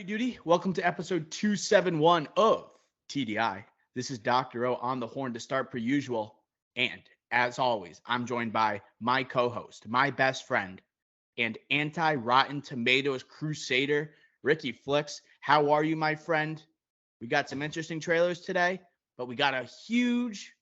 Duty. Welcome to episode 271 of TDI. This is Dr. O on the horn to start per usual. And as always, I'm joined by my co-host, my best friend, and anti-Rotten Tomatoes crusader, Ricky Flicks. How are you, my friend? We got some interesting trailers today, but we got a huge,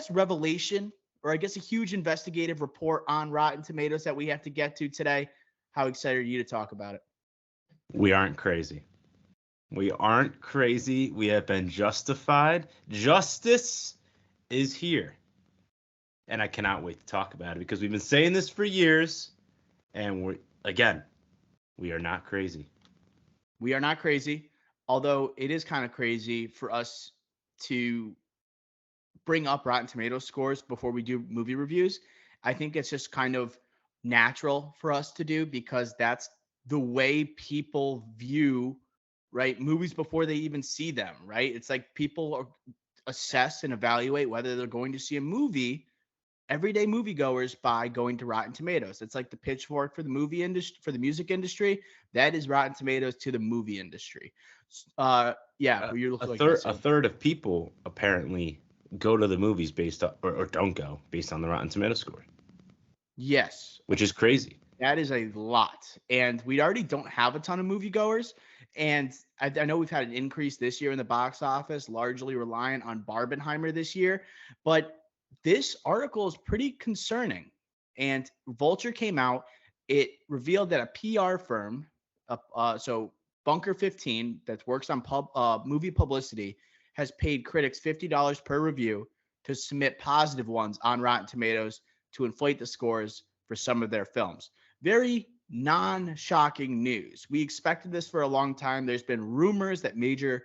revelation, or a huge investigative report on Rotten Tomatoes that we have to get to today. How excited are you to talk about it? We aren't crazy. We aren't crazy. We have been justified. Justice is here. And I cannot wait to talk about it because we've been saying this for years. And we are not crazy. We are not crazy, although it is kind of crazy for us to bring up Rotten Tomatoes scores before we do movie reviews. I think it's just kind of natural for us to do because that's the way people view, right, movies before they even see them, right? It's like people assess and evaluate whether they're going to see a movie, everyday moviegoers, by going to Rotten Tomatoes. It's like the pitchfork for the movie industry, for the music industry. That is Rotten Tomatoes to the movie industry. Yeah, you look A like third this. a third of people apparently go to the movies based on or don't go based on the Rotten Tomato score. Yes, Which is crazy. that is a lot. And we already don't have a ton of moviegoers. And I know we've had an increase this year in the box office, largely reliant on Barbenheimer this year. But this article is pretty concerning. And Vulture came out. It revealed that a PR firm, so Bunker 15, that works on movie publicity, has paid critics $50 per review to submit positive ones on Rotten Tomatoes to inflate the scores for some of their films. Very non-shocking news. We expected this for a long time. There's been rumors that major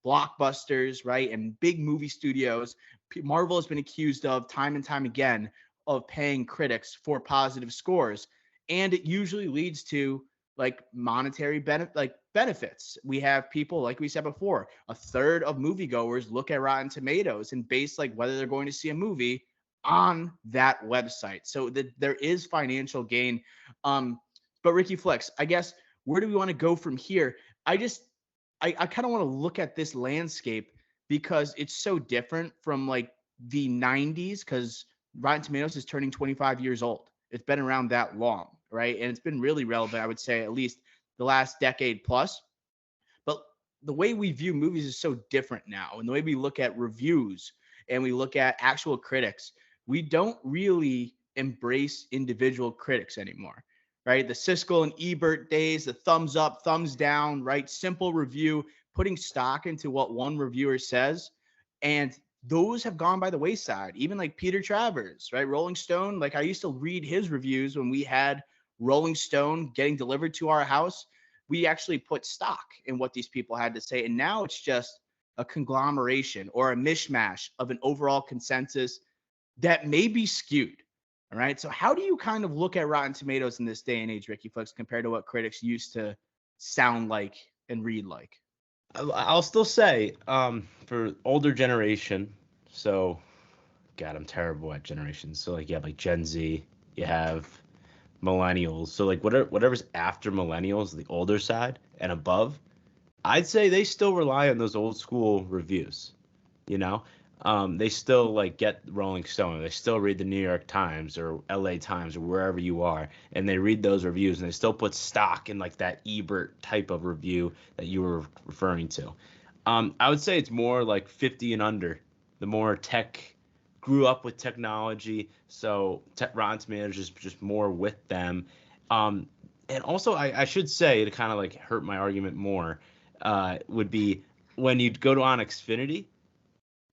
blockbusters, right, and big movie studios, Marvel has been accused of time and time again of paying critics for positive scores, and it usually leads to like monetary benefits. We have people, like we said before, a third of moviegoers look at Rotten Tomatoes and base like whether they're going to see a movie on that website. So there is financial gain. But Ricky Flex, I guess, where do we want to go from here? I kind of want to look at this landscape because it's so different from like the 90s, because Rotten Tomatoes is turning 25 years old. It's been around that long, right? And it's been really relevant, I would say, at least the last decade plus. But the way we view movies is so different now. And the way we look at reviews and we look at actual critics, we don't really embrace individual critics anymore, right? The Siskel and Ebert days, the thumbs up, thumbs down, right? Simple review, putting stock into what one reviewer says. And those have gone by the wayside. Even like Peter Travers, right? Rolling Stone, like I used to read his reviews when we had Rolling Stone getting delivered to our house. We actually put stock in what these people had to say. And now it's just a conglomeration or a mishmash of an overall consensus that may be skewed. All right. So how do you kind of look at Rotten Tomatoes in this day and age, Ricky Flex, compared to what critics used to sound like and read like? I'll still say, for older generation, so God, I'm terrible at generations. So like you have like Gen Z, you have millennials. So like whatever's after millennials, the older side and above, I'd say they still rely on those old school reviews. You know, they still like get Rolling Stone. They still read the New York Times or L.A. Times or wherever you are, and they read those reviews and they still put stock in like that Ebert type of review that you were referring to. I would say it's more like 50 and under. The more tech grew up with technology, so Rotten Tomatoes is just more with them. And also, I should say, to kind of like hurt my argument more, would be when you go to on Xfinity,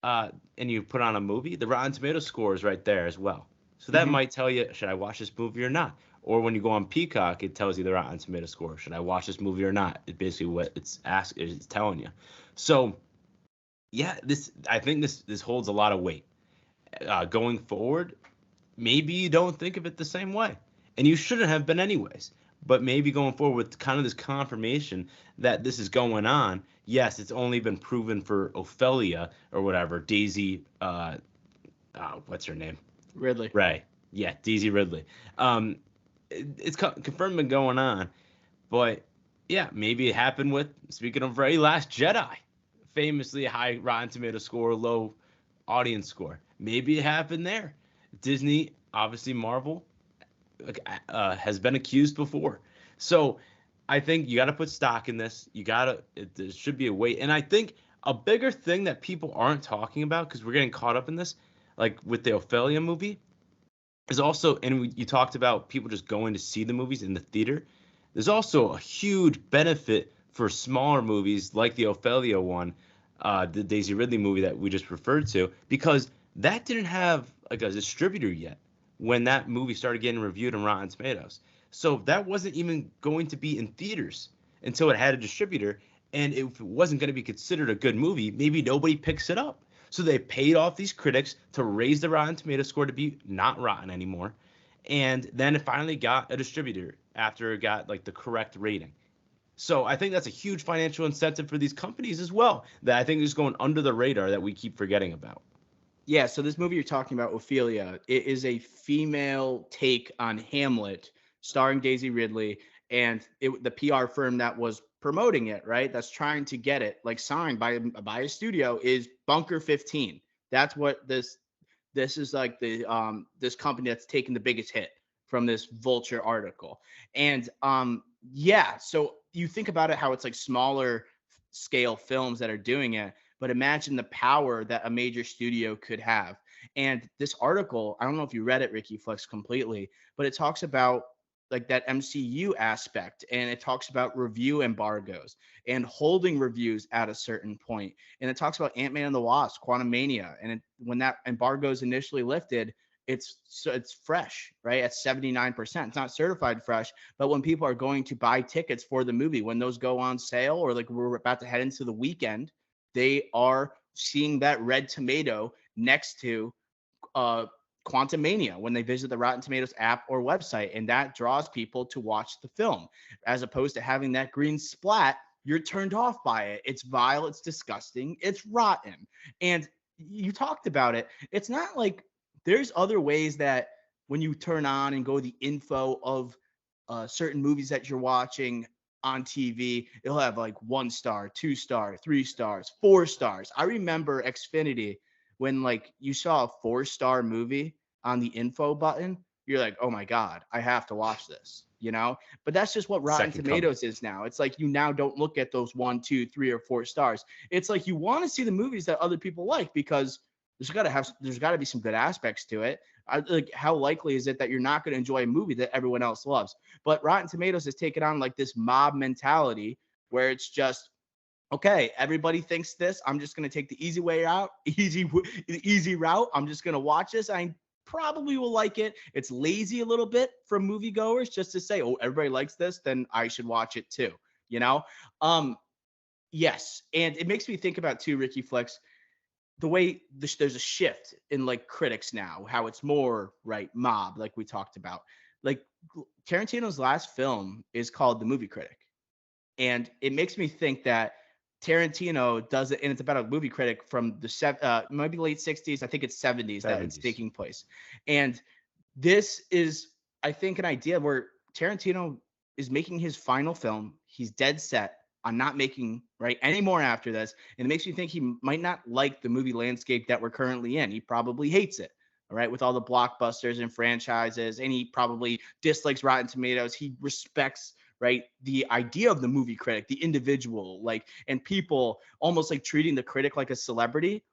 and you put on a movie, the Rotten Tomato score is right there as well. So that Mm-hmm. might tell you, should I watch this movie or not? Or when you go on Peacock, it tells you the Rotten Tomato score. Should I watch this movie or not? It's basically what it's telling you. So yeah, I think this holds a lot of weight. Going forward, maybe you don't think of it the same way, and you shouldn't have been anyways. But maybe going forward with kind of this confirmation that this is going on. Yes, it's only been proven for Ophelia or whatever, Daisy. What's her name? Ridley. Ray. Yeah, Daisy Ridley. It's confirmed been going on, but Yeah, maybe it happened with, speaking of very Last Jedi, famously high Rotten Tomato score, low audience score. Maybe it happened there. Disney, obviously Marvel, has been accused before. So I think you got to put stock in this. There should be a weight. And I think a bigger thing that people aren't talking about, because we're getting caught up in this, like with the Ophelia movie, is also, and you talked about people just going to see the movies in the theater. There's also a huge benefit for smaller movies like the Ophelia one, the Daisy Ridley movie that we just referred to, because that didn't have like a distributor yet when that movie started getting reviewed on Rotten Tomatoes. So that wasn't even going to be in theaters until it had a distributor. And if it wasn't going to be considered a good movie, maybe nobody picks it up. So they paid off these critics to raise the Rotten Tomato score to be not rotten anymore. And then it finally got a distributor after it got like the correct rating. So I think that's a huge financial incentive for these companies as well that I think is going under the radar that we keep forgetting about. Yeah, so this movie you're talking about, Ophelia, it is a female take on Hamlet, starring Daisy Ridley, and the PR firm that was promoting it, right? That's trying to get it like signed by a studio is Bunker 15. That's what this is like the this company that's taking the biggest hit from this Vulture article. And yeah, so you think about it how it's like smaller scale films that are doing it, but imagine the power that a major studio could have. And this article, I don't know if you read it, Ricky Flex, completely, but it talks about like that MCU aspect, and it talks about review embargoes and holding reviews at a certain point. And it talks about Ant-Man and the Wasp, Quantumania, and when that embargo is initially lifted, it's fresh, right? At 79%. It's not certified fresh, but when people are going to buy tickets for the movie, when those go on sale, or like we're about to head into the weekend, they are seeing that red tomato next to Quantumania when they visit the Rotten Tomatoes app or website, and that draws people to watch the film, as opposed to having that green splat. You're turned off by it. It's vile. It's disgusting. It's rotten. And you talked about it. It's not like there's other ways that when you turn on and go to the info of certain movies that you're watching on TV, it'll have like 1 star, 2 star, 3 stars, 4 stars. I remember Xfinity when like you saw a 4 star movie on the info button, you're like, oh my God, I have to watch this, you know? But that's just what Rotten Tomatoes is now. It's like you now don't look at those 1, 2, 3, or 4 stars. It's like you want to see the movies that other people like because there's got to be some good aspects to it. Like how likely is it that you're not going to enjoy a movie that everyone else loves? But Rotten Tomatoes has taken on like this mob mentality where it's just, okay, everybody thinks this. I'm just going to take the easy way out, easy route. I'm just going to watch this. I probably will like it. It's lazy a little bit from moviegoers just to say, oh, everybody likes this, then I should watch it too. You know? Yes. And it makes me think about too, Ricky Flex, the way there's a shift in like critics now, how it's more right mob, like we talked about. Like Tarantino's last film is called The Movie Critic, and it makes me think that Tarantino does it, and it's about a movie critic from the maybe late 60s, I think it's 70s that it's taking place. And this is, I think, an idea where Tarantino is making his final film. He's dead set on not making any more after this, and it makes me think he might not like the movie landscape that we're currently in. He probably hates it, all right, with all the blockbusters and franchises, and he probably dislikes Rotten Tomatoes. He respects the idea of the movie critic, the individual, and people almost like treating the critic like a celebrity,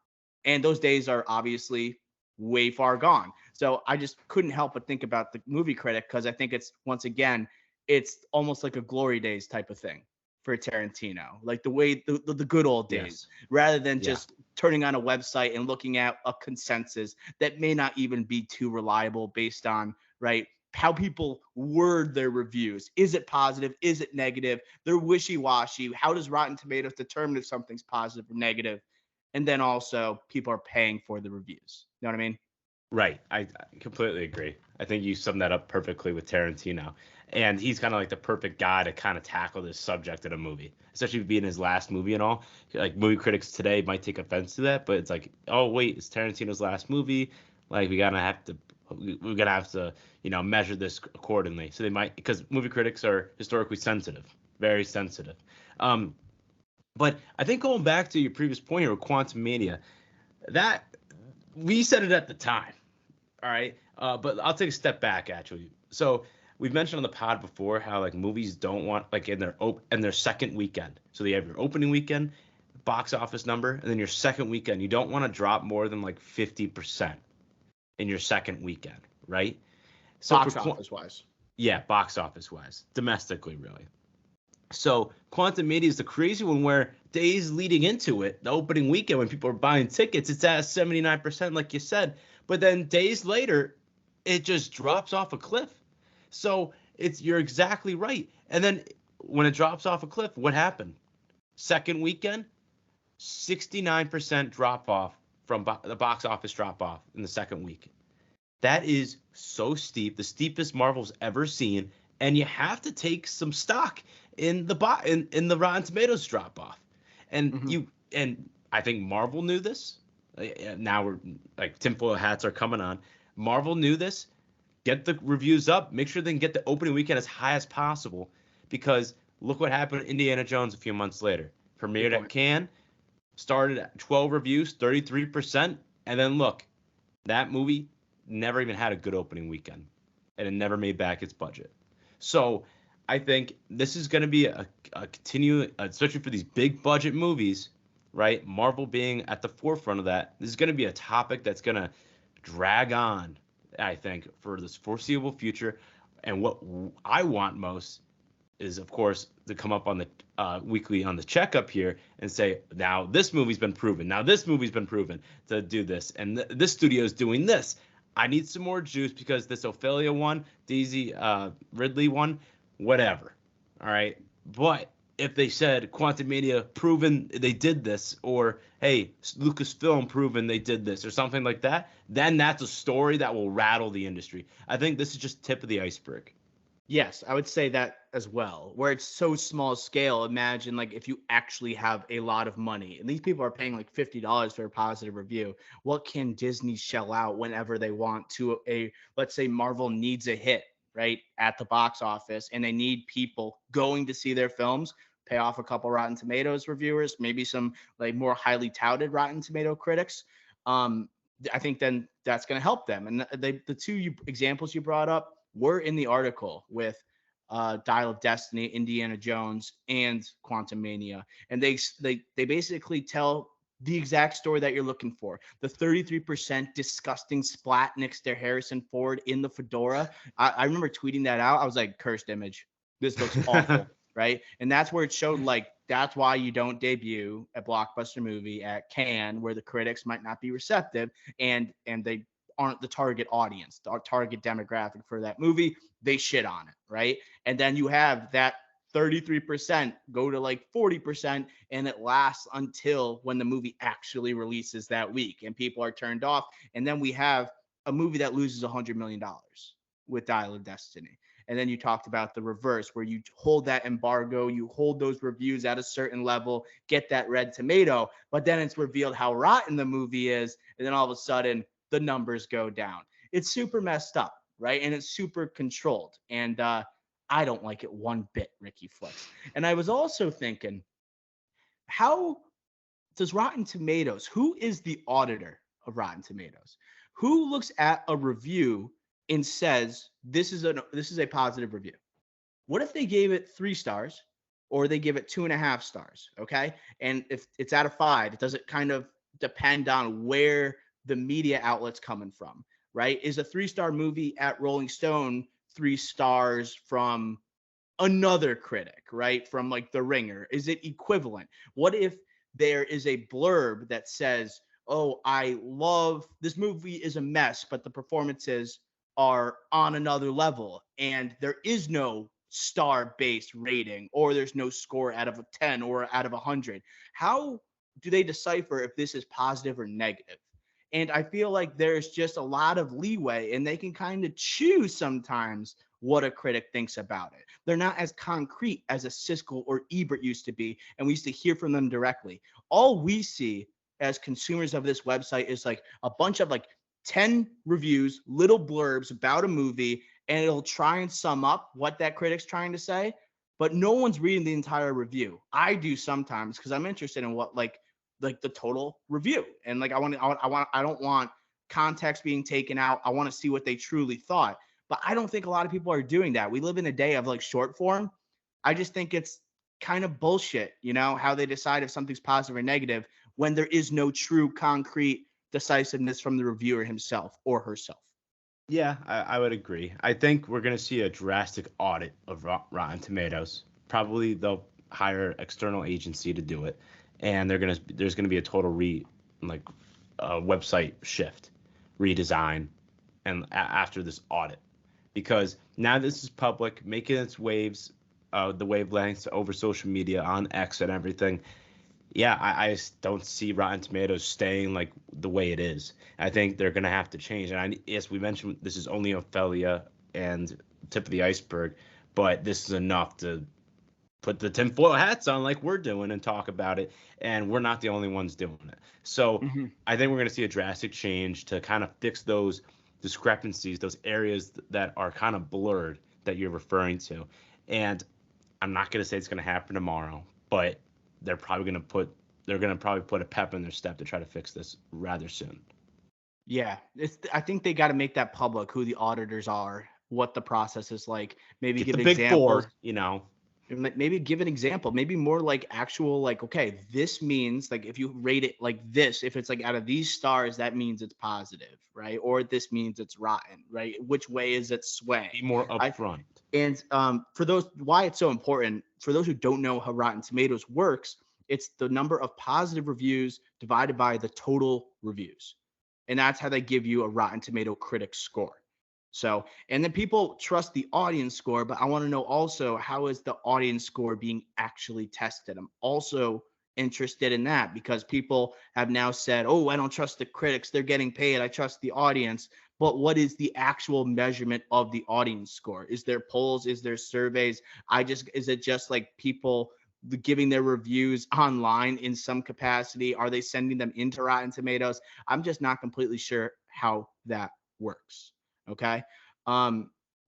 and those days are obviously way far gone. So I just couldn't help but think about the movie critic, because I think it's, once again, it's almost like a glory days type of thing for Tarantino, like the way the good old days, rather than just turning on a website and looking at a consensus that may not even be too reliable based on how people word their reviews. Is it positive? Is it negative? They're wishy-washy. How does Rotten Tomatoes determine if something's positive or negative? And then also people are paying for the reviews. You know what I mean? Right. I completely agree. I think you summed that up perfectly with Tarantino. And he's kind of like the perfect guy to kind of tackle this subject in a movie, especially being his last movie and all. Like movie critics today might take offense to that, but it's like, oh wait, it's Tarantino's last movie. Like we're gonna have to, measure this accordingly. So they might, because movie critics are historically sensitive. very sensitive. But I think going back to your previous point here with Quantumania, that we said it at the time. All right. But I'll take a step back actually. So we've mentioned on the pod before how like movies don't want like in their second weekend. So they have your opening weekend box office number, and then your second weekend. You don't want to drop more than like 50% in your second weekend, right? So box office wise. Yeah, box office wise, domestically really. So Quantumania is the crazy one where days leading into it, the opening weekend when people are buying tickets, it's at 79%, like you said. But then days later, it just drops off a cliff. So you're exactly right. And then when it drops off a cliff, what happened? Second weekend, 69% drop off from the box office drop off in the second week. That is so steep, the steepest Marvel's ever seen, and you have to take some stock in the Rotten Tomatoes drop off. And and I think Marvel knew this. Now we're like tinfoil hats are coming on. Marvel knew this. Get the reviews up. Make sure they can get the opening weekend as high as possible, because look what happened to Indiana Jones a few months later. Premiered at Cannes, started at 12 reviews, 33%, and then look, that movie never even had a good opening weekend, and it never made back its budget. So I think this is going to be a continue, especially for these big budget movies, right? Marvel being at the forefront of that. This is going to be a topic that's going to drag on, I think, for this foreseeable future. And what I want most is, of course, to come up on the weekly on the checkup here and say, now this movie's been proven. Now this movie's been proven to do this. And this studio is doing this. I need some more juice because this Ophelia one, Daisy Ridley one, whatever. All right. But if they said Quantumania proven they did this, or hey, Lucasfilm proven they did this, or something like that, then that's a story that will rattle the industry. I think this is just tip of the iceberg. Yes, I would say that as well. Where it's so small scale, imagine like if you actually have a lot of money, and these people are paying like $50 for a positive review. What can Disney shell out whenever they want to let's say Marvel needs a hit, right, at the box office, and they need people going to see their films, pay off a couple Rotten Tomatoes reviewers, maybe some like more highly touted Rotten Tomato critics. I think then that's going to help them. And the two examples you brought up were in the article with Dial of Destiny, Indiana Jones, and Quantumania. And they basically tell the exact story that you're looking for. The 33% disgusting splat next to Harrison Ford in the fedora. I remember tweeting that out. I was like, cursed image. This looks awful, right? And that's where it showed like, that's why you don't debut a blockbuster movie at Cannes, where the critics might not be receptive and they aren't the target audience, the target demographic for that movie. They shit on it, right? And then you have that 33% go to like 40%, and it lasts until when the movie actually releases that week and people are turned off. And then we have a movie that loses $100 million with Dial of Destiny. And then you talked about the reverse, where you hold that embargo, you hold those reviews at a certain level, get that red tomato, but then it's revealed how rotten the movie is. And then all of a sudden the numbers go down. It's super messed up, right? And it's super controlled. And I don't like it one bit, Ricky Flex. And I was also thinking, how does Rotten Tomatoes, who is the auditor of Rotten Tomatoes? Who looks at a review and says, this is a positive review? What if they gave it 3 stars or they give it 2.5 stars? Okay. And if it's out of 5, does it kind of depend on where the media outlet's coming from, right? Is a 3-star movie at Rolling Stone 3 stars from another critic, right? From like The Ringer? Is it equivalent? What if there is a blurb that says, oh, I love this movie is a mess, but the performances are on another level, and there is no star-based rating, or there's no score out of a 10 or out of 100? How do they decipher if this is positive or negative? And I feel like there's just a lot of leeway, and they can kind of choose sometimes what a critic thinks about it. They're not as concrete as a Siskel or Ebert used to be, and we used to hear from them directly. All we see as consumers of this website is like a bunch of like 10 reviews, little blurbs about a movie, and it'll try and sum up what that critic's trying to say. but no one's reading the entire review. I do sometimes because I'm interested in what like the total review, and like I don't want context being taken out. I want to see what they truly thought. But I don't think a lot of people are doing that. We live in a day of like short form. I just think it's kind of bullshit, how they decide if something's positive or negative when there is no true concrete decisiveness from the reviewer himself or herself. Yeah, I would agree. I think we're gonna see a drastic audit of Rotten Tomatoes. Probably they'll hire external agency to do it, and there's gonna be a total like website shift, redesign, and after this audit, because now this is public, making its waves, the wavelengths over social media on X and everything. Yeah, I just don't see Rotten Tomatoes staying like the way it is. I think they're gonna have to change. And yes, we mentioned this is only Ophelia and tip of the iceberg, but this is enough to put the tinfoil hats on like we're doing and talk about it. And we're not the only ones doing it. So I think we're gonna see a drastic change to kind of fix those discrepancies, those areas that are kind of blurred that you're referring to. And I'm not gonna say it's gonna happen tomorrow, but they're probably going to put a pep in their step to try to fix this rather soon. Yeah, I think they got to make that public, who the auditors are, what the process is like. Maybe give the big examples. Four, Maybe give an example. Maybe more like actual, like, okay, this means like if you rate it like this, if it's like out of these stars, that means it's positive, right? Or this means it's rotten, right? Which way is it swaying? Be more upfront. And for those, why it's so important, for those who don't know how Rotten Tomatoes works, it's the number of positive reviews divided by the total reviews. And that's how they give you a Rotten Tomato critic score. So, and then people trust the audience score, but I want to know also, how is the audience score being actually tested? I'm also interested in that because people have now said, oh, I don't trust the critics. They're getting paid. I trust the audience. But what is the actual measurement of the audience score? Is there polls? Is there surveys? Is it just like people giving their reviews online in some capacity? Are they sending them into Rotten Tomatoes? I'm just not completely sure how that works. Okay.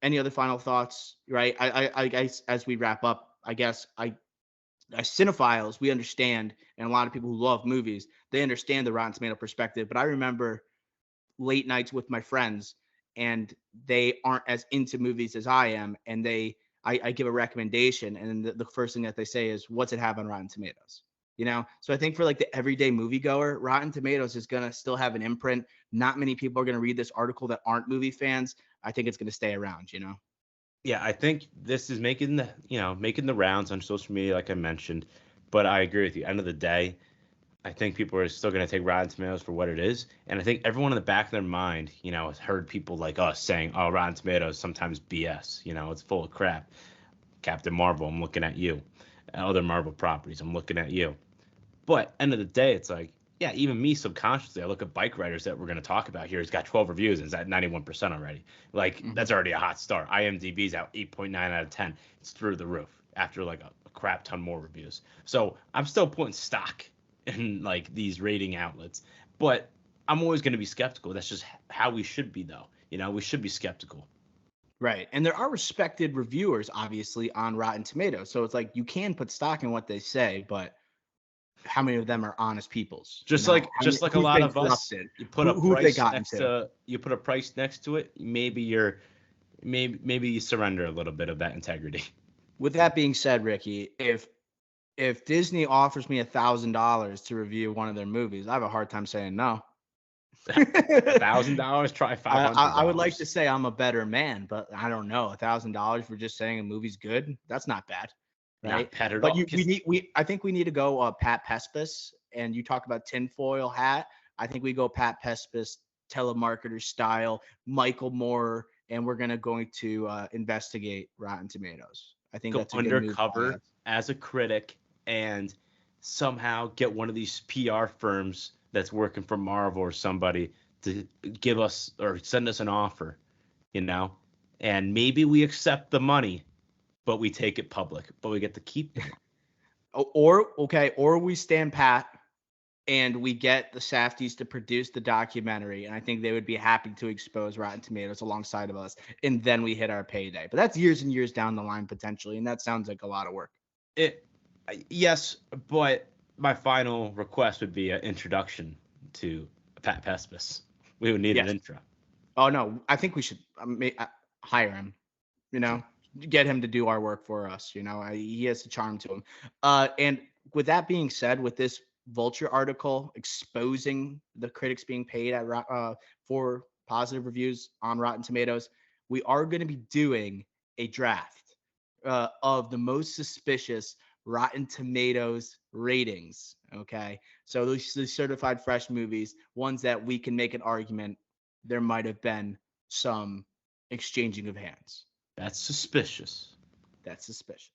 Any other final thoughts? Right. I as we wrap up, I guess as cinephiles, we understand, and a lot of people who love movies, they understand the Rotten Tomato perspective. But I remember late nights with my friends, and they aren't as into movies as I am, and I give a recommendation, and the first thing that they say is, "What's it have on Rotten Tomatoes?" So I think for like the everyday moviegoer, Rotten Tomatoes is gonna still have an imprint. Not many people are gonna read this article that aren't movie fans. I think it's gonna stay around. Yeah, I think this is making the rounds on social media, like I mentioned. But I agree with you. End of the day, I think people are still going to take Rotten Tomatoes for what it is. And I think everyone in the back of their mind, has heard people like us saying, oh, Rotten Tomatoes sometimes BS. It's full of crap. Captain Marvel, I'm looking at you. Other Marvel properties, I'm looking at you. But end of the day, it's like, yeah, even me subconsciously, I look at Bike Riders that we're going to talk about here. It's got 12 reviews and it's at 91% already. Like, that's already a hot start. IMDb's out 8.9 out of 10. It's through the roof after like a crap ton more reviews. So I'm still putting stock in like these rating outlets, but I'm always going to be skeptical. That's just how we should be, though. We should be skeptical. Right. And there are respected reviewers, obviously, on Rotten Tomatoes. So it's like you can put stock in what they say, but how many of them are honest peoples? Just like a lot of us, you put a price next to it. Maybe you surrender a little bit of that integrity. With that being said, Ricky, if Disney offers me $1,000 to review one of their movies, I have a hard time saying no. $1,000, try $500. I would like to say I'm a better man, but I don't know. $1,000 for just saying a movie's good, that's not bad. Right. But I think we need to go Pat Pespis, and you talk about tinfoil hat. I think we go Pat Pespis, telemarketer style, Michael Moore, and we're going to investigate Rotten Tomatoes. I think go that's a undercover good as a critic and somehow get one of these PR firms that's working for Marvel or somebody to give us or send us an offer, and maybe we accept the money, but we take it public, but we get to keep it. Or we stand pat and we get the Safdies to produce the documentary, and I think they would be happy to expose Rotten Tomatoes alongside of us, and then we hit our payday. But that's years and years down the line potentially, and that sounds like a lot of work. Yes, but my final request would be an introduction to Pat Pespis. We would need an intro. Oh no, I think we should hire him. You know, get him to do our work for us. You know, he has a charm to him. And with that being said, with this Vulture article exposing the critics being paid for positive reviews on Rotten Tomatoes, we are going to be doing a draft of the most suspicious Rotten Tomatoes ratings. Okay, so those certified fresh movies, ones that we can make an argument there might have been some exchanging of hands. That's suspicious. That's suspicious.